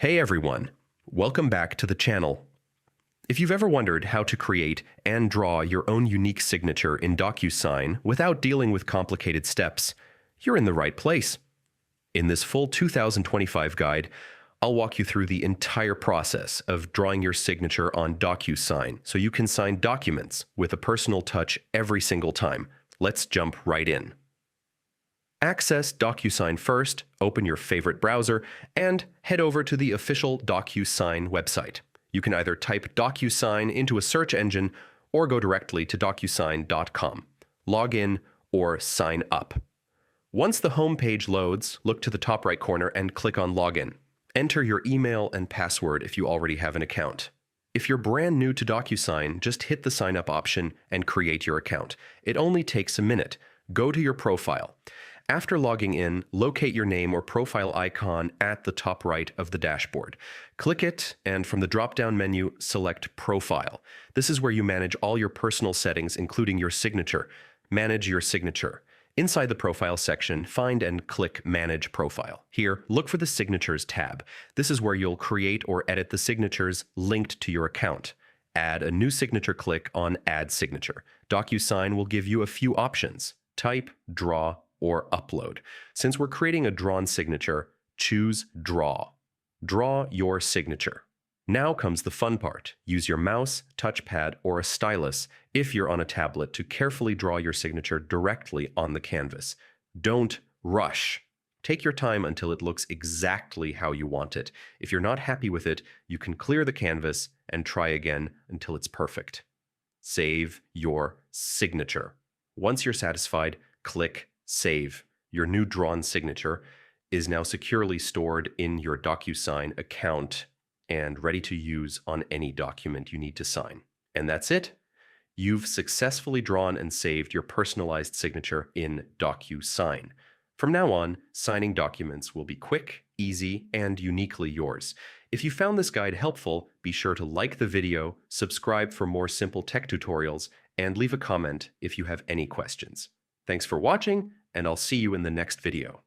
Hey everyone, welcome back to the channel. If you've ever wondered how to create and draw your own unique signature in Docusign without dealing with complicated steps, you're in the right place. In this full 2025 guide, I'll walk you through the entire process of drawing your signature on Docusign so you can sign documents with a personal touch every single time. Let's jump right in. Access Docusign first, open your favorite browser, and head over to the official Docusign website. You can either type Docusign into a search engine or go directly to docusign.com. Log in or sign up. Once the home page loads, look to the top right corner and click on Login. Enter your email and password if you already have an account. If you're brand new to Docusign, just hit the sign up option and create your account. It only takes a minute. Go to your profile. After logging in, locate your name or profile icon at the top right of the dashboard. Click it, and from the drop-down menu, select Profile. This is where you manage all your personal settings, including your signature. Manage your signature. Inside the Profile section, find and click Manage Profile. Here, look for the Signatures tab. This is where you'll create or edit the signatures linked to your account. Add a new signature, click on Add Signature. Docusign will give you a few options: type, draw, or upload. Since we're creating a drawn signature, choose Draw. Draw your signature. Now comes the fun part. Use your mouse, touchpad, or a stylus if you're on a tablet to carefully draw your signature directly on the canvas. Don't rush. Take your time until it looks exactly how you want it. If you're not happy with it, you can clear the canvas and try again until it's perfect. Save your signature. Once you're satisfied, click Save. Your new drawn signature is now securely stored in your Docusign account and ready to use on any document you need to sign. And that's it. You've successfully drawn and saved your personalized signature in Docusign. From now on, signing documents will be quick, easy, and uniquely yours. If you found this guide helpful, be sure to like the video, subscribe for more simple tech tutorials, and leave a comment if you have any questions. Thanks for watching, and I'll see you in the next video.